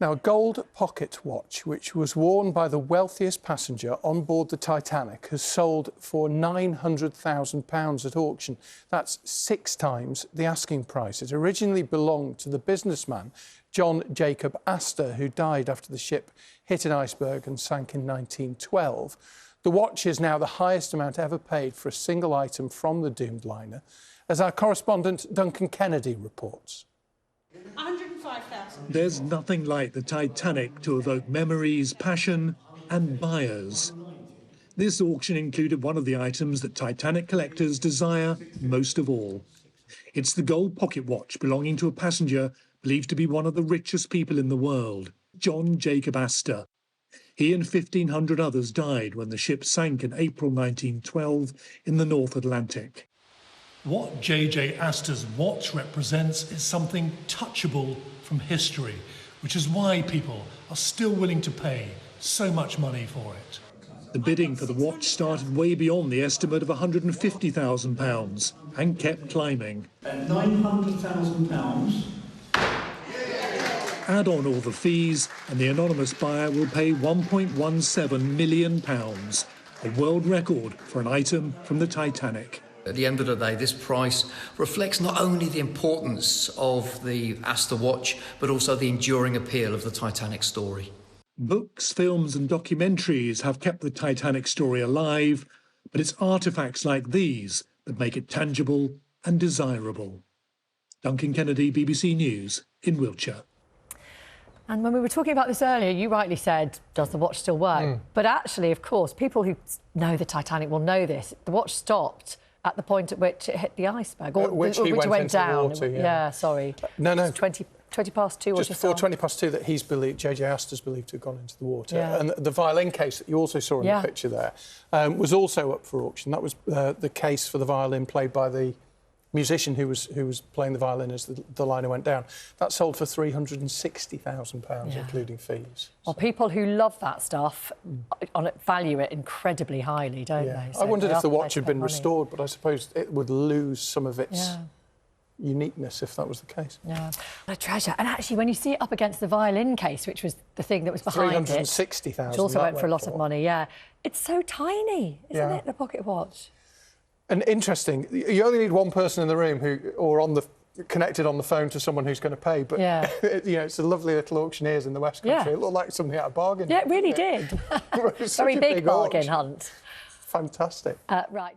Now, a gold pocket watch, which was worn by the wealthiest passenger on board the Titanic, has sold for £900,000 at auction. That's 6 times the asking price. It originally belonged to the businessman John Jacob Astor, who died after the ship hit an iceberg and sank in 1912. The watch is now the highest amount ever paid for a single item from the doomed liner, as our correspondent Duncan Kennedy reports. 105,000. There's nothing like the Titanic to evoke memories, passion and buyers. This auction included one of the items that Titanic collectors desire most of all. It's the gold pocket watch belonging to a passenger believed to be one of the richest people in the world, John Jacob Astor. He and 1,500 others died when the ship sank in April 1912 in the North Atlantic. What J.J. Astor's watch represents is something touchable from history, which is why people are still willing to pay so much money for it. The bidding for the watch started way beyond the estimate of £150,000 and kept climbing. At £900,000. Add on all the fees and the anonymous buyer will pay £1.17 million, a world record for an item from the Titanic. At the end of the day, this price reflects not only the importance of the Astor watch, but also the enduring appeal of the Titanic story. Books, films and documentaries have kept the Titanic story alive, but it's artefacts like these that make it tangible and desirable. Duncan Kennedy, BBC News, in Wiltshire. And when we were talking about this earlier, you rightly said, does the watch still work? But actually, of course, people who know the Titanic will know this. The watch stopped at the point at which it hit the iceberg, or which he went down. The water, yeah, sorry. No. 20 past 2 just before 20 past 2 that J.J. Astor's believed to have gone into the water. Yeah. And the violin case that you also saw in the picture there was also up for auction. That was the case for the violin played by the musician who was playing the violin as the liner went down. That sold for £360,000, including fees. Well, people who love that stuff value it incredibly highly, don't they? So I wondered if the watch had been restored, but I suppose it would lose some of its uniqueness if that was the case. Yeah, what a treasure. And actually, when you see it up against the violin case, which was the thing that was behind it, £360,000, which also went for a lot of money, it's so tiny, isn't it, the pocket watch? And interesting, you only need one person in the room connected on the phone to someone who's going to pay. But it's a lovely little auctioneers in the West Country. Yeah. It looked like something out of bargain. Yeah, it really did. Very big bargain hunt. Fantastic. Right.